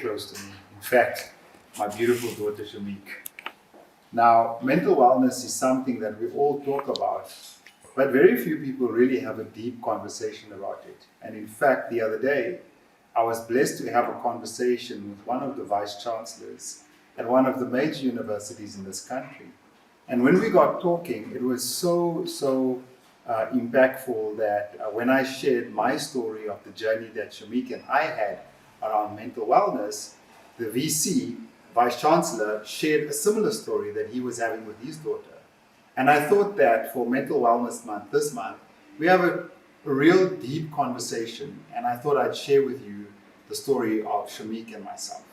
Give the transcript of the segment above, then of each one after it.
close to me. In fact, my beautiful daughter Charmique. Now, mental wellness is something that we all talk about, but very few people really have a deep conversation about it. And in fact, the other day, I was blessed to have a conversation with one of the vice chancellors at one of the major universities in this country. And when we got talking, it was so impactful that when I shared my story of the journey that Charmique and I had around mental wellness, the VC, Vice Chancellor, shared a similar story that he was having with his daughter. And I thought that for Mental Wellness Month this month, we have a real deep conversation, and I thought I'd share with you the story of Charmique and myself.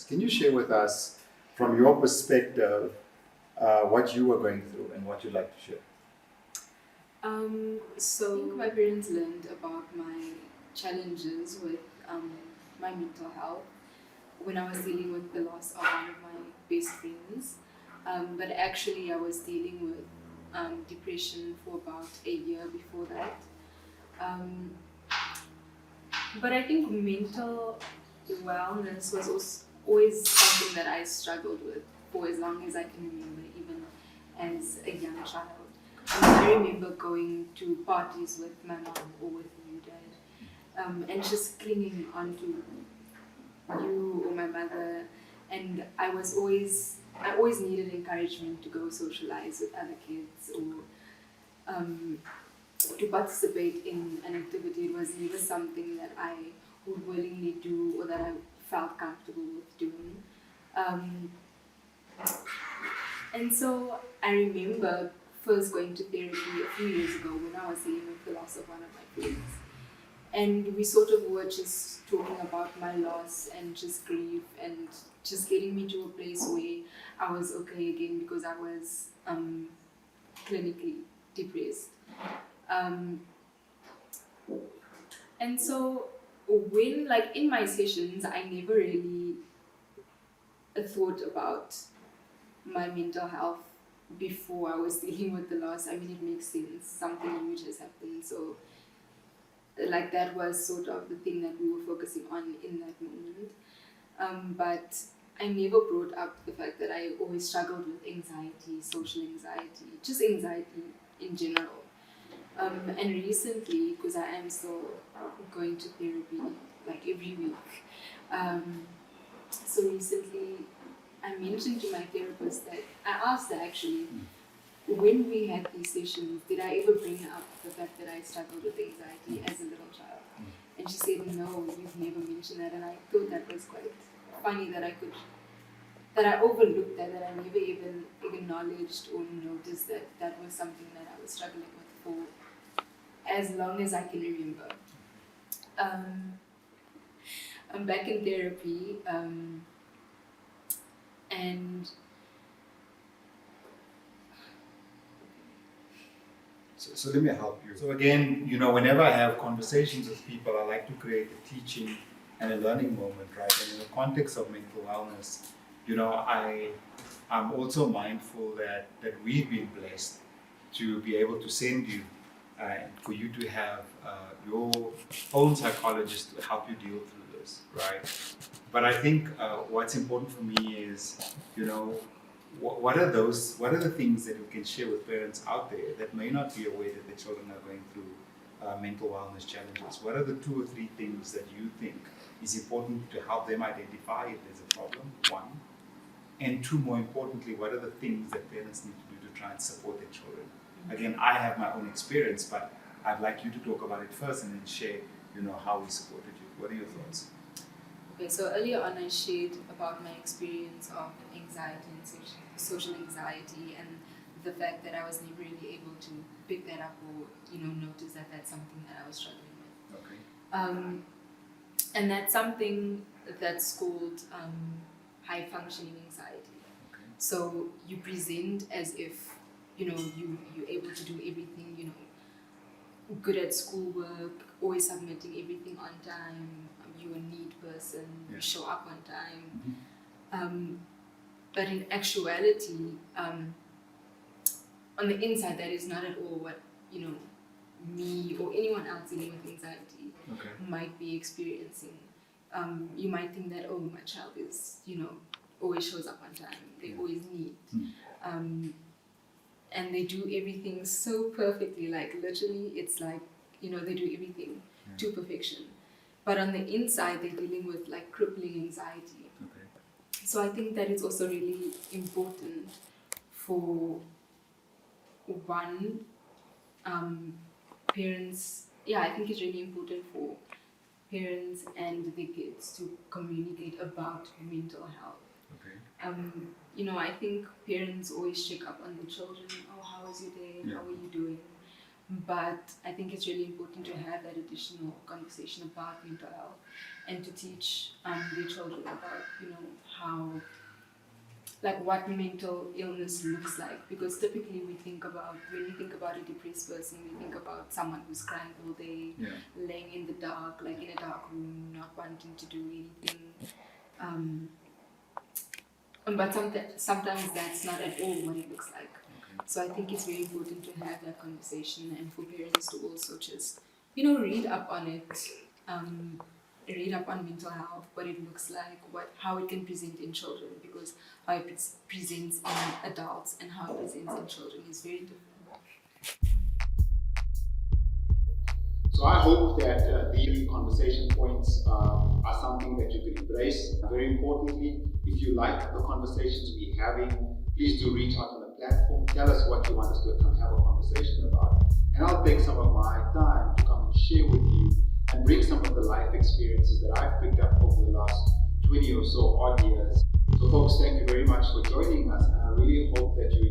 Can you share with us, from your perspective, what you were going through and what you'd like to share? So my parents learned about my challenges with my mental health when I was dealing with the loss of one of my best friends. But actually I was dealing with depression for about a year before that. But I think mental wellness was also always something that I struggled with for as long as I can remember, even as a young child. I remember going to parties with my mom or with you, Dad, and just clinging onto you or my mother. And I always needed encouragement to go socialize with other kids or to participate in an activity. It was never something that I would willingly do or that I felt comfortable with doing. And so I remember first going to therapy a few years ago when I was dealing with the loss of one of my friends. And we sort of were just talking about my loss and just grief and just getting me to a place where I was okay again because I was clinically depressed. And so when, like in my sessions, I never really thought about my mental health before I was dealing with the loss. I mean, it makes sense. Something huge has happened. So like that was sort of the thing that we were focusing on in that moment. But I never brought up the fact that I always struggled with anxiety, social anxiety, just anxiety in general. And recently, because I am still going to therapy like every week, so recently I mentioned to my therapist that I asked her actually, when we had these sessions, did I ever bring up the fact that I struggled with anxiety as a little child? And she said, no, you've never mentioned that. And I thought that was quite funny that I overlooked that I never even acknowledged or noticed that that was something that I was struggling with for as long as I can remember. I'm back in therapy, and So let me help you. So again, whenever I have conversations with people, I like to create a teaching and a learning moment, right? And in the context of mental wellness, I'm also mindful that we've been blessed to be able to send you and for you to have your own psychologist to help you deal through this, right? But I think what's important for me is, what are the things that we can share with parents out there that may not be aware that their children are going through mental wellness challenges? What are the 2 or 3 things that you think is important to help them identify if there's a problem, 1? And 2, more importantly, what are the things that parents need to do to try and support their children? Again, I have my own experience, but I'd like you to talk about it first and then share, how we supported you. What are your thoughts? Okay, so earlier on I shared about my experience of anxiety and social anxiety and the fact that I was never really able to pick that up or, notice that that's something that I was struggling with. Okay. And that's something that's called high functioning anxiety. Okay. So you present as if, you're able to do everything, good at schoolwork, always submitting everything on time, you're a neat person, you show up on time. But in actuality, on the inside, that is not at all what, me or anyone else dealing with anxiety might be experiencing. you might think that, oh, my child is, always shows up on time, they always neat. And they do everything so perfectly, like literally it's like, they do everything to perfection. But on the inside, they're dealing with like crippling anxiety. Okay. So I think that it's also really important for one, parents, I think it's really important for parents and their kids to communicate about mental health. Okay. I think parents always check up on their children. Oh, how was your day? How are you doing? But I think it's really important to have that additional conversation about mental health and to teach their children about, how, like what mental illness looks like. Because typically when we think about a depressed person, we think about someone who's crying all day, laying in the dark, like in a dark room, not wanting to do anything. But sometimes that's not at all what it looks like. So I think it's very important to have that conversation and for parents to also just, read up on it, read up on mental health, what it looks like, how it can present in children, because how it presents in adults and how it presents in children is very different. So I hope that these conversation points are something that you can embrace. Very importantly, if you like the conversations we're having, please do reach out on the platform. Tell us what you want us to come have a conversation about. And I'll take some of my time to come and share with you and bring some of the life experiences that I've picked up over the last 20 or so odd years. So folks, thank you very much for joining us, and I really hope that you